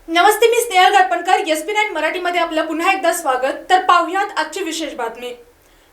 नमस्ते, मी Snehal गाटपणकर. SP9 मराठीमध्ये आपलं पुन्हा एकदा स्वागत. तर पाहूयात आजची विशेष बातमी.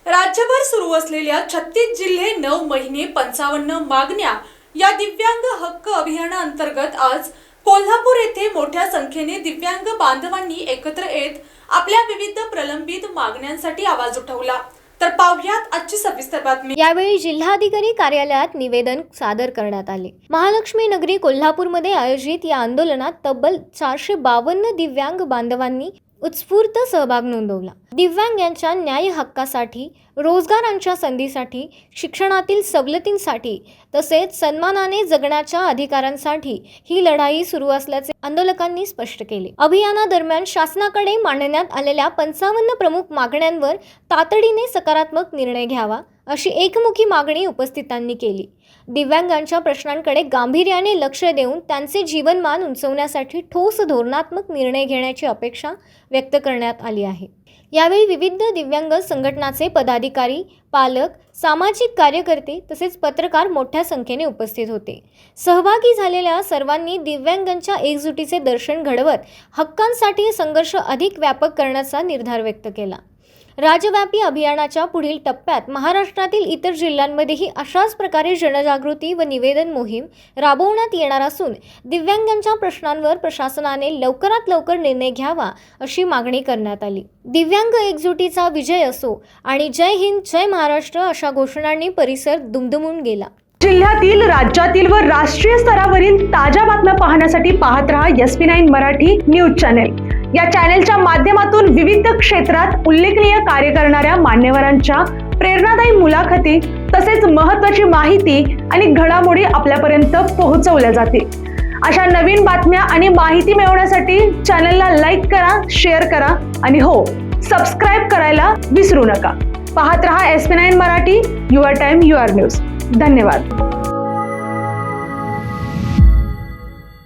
राज्यभर सुरू असलेल्या 36 जिल्हे 9 महिने 55 मागण्या या दिव्यांग हक्क अभियानाअंतर्गत आज कोल्हापूर येथे मोठ्या संख्येने दिव्यांग बांधवांनी एकत्र येत आपल्या विविध प्रलंबित मागण्यांसाठी आवाज उठवला. तर पाहूयात आजची सविस्तर बातमी. यावेळी जिल्हाधिकारी कार्यालयात निवेदन सादर करण्यात आले. महालक्ष्मी नगरी कोल्हापूरमध्ये आयोजित या आंदोलनात तब्बल 452 दिव्यांग बांधवांनी उत्स्फूर्त सहभाग नोंदवला. दिव्यांगांच्या न्याय हक्कासाठी, रोजगारांच्या संधीसाठी, शिक्षणातील सवलतींसाठी तसेच सन्मानाने जगण्याच्या अधिकारांसाठी ही लढाई सुरू असल्याचे आंदोलकांनी स्पष्ट केले. अभियानादरम्यान शासनाकडे मांडण्यात आलेल्या 55 प्रमुख मागण्यांवर तातडीने सकारात्मक निर्णय घ्यावा अशी एकमुखी मागणी उपस्थितांनी केली. दिव्यांगांच्या प्रश्नांकडे गांभीर्याने लक्ष देऊन त्यांचे जीवनमान उंचवण्यासाठी ठोस धोरणात्मक निर्णय घेण्याची अपेक्षा व्यक्त करण्यात आली आहे. यावेळी विविध दिव्यांग संघटनाचे पदाधिकारी, पालक, सामाजिक कार्यकर्ते तसेच पत्रकार मोठ्या संख्येने उपस्थित होते. सहभागी झालेल्या सर्वांनी दिव्यांगांच्या एकजुटीचे दर्शन घडवत हक्कांसाठी संघर्ष अधिक व्यापक करण्याचा निर्धार व्यक्त केला. राज्यव्यापी अभियानाच्या पुढील टप्प्यात महाराष्ट्रातील इतर जिल्ह्यांमध्येही अशाच प्रकारे जनजागृती व निवेदन मोहीम राबवण्यात येणार असून दिव्यांगांच्या प्रश्नांवर प्रशासनाने लवकरात लवकर निर्णय घ्यावा अशी मागणी करण्यात आली. दिव्यांग एकजुटीचा विजय असो आणि जय हिंद, जय महाराष्ट्र अशा घोषणांनी परिसर दुमदुमून गेला. जिल्ह्यातील, राज्यातील व राष्ट्रीय स्तरावरील ताज्या बातम्या पाहण्यासाठी पाहत रहा SP9 मराठी न्यूज चॅनेल. या चॅनेलच्या माध्यमातून विविध क्षेत्रात उल्लेखनीय कार्य करणाऱ्या मान्यवरांच्या प्रेरणादायी मुलाखती तसेच महत्त्वाची माहिती आणि घडामोडी आपल्यापर्यंत पोहोचवल्या जातील. अशा नवीन बातम्या आणि माहिती मिळवण्यासाठी चॅनेलला लाईक करा, शेअर करा आणि हो, सबस्क्राईब करायला विसरू नका. पाहत रहा SP9 Marathi, your time your news. धन्यवाद.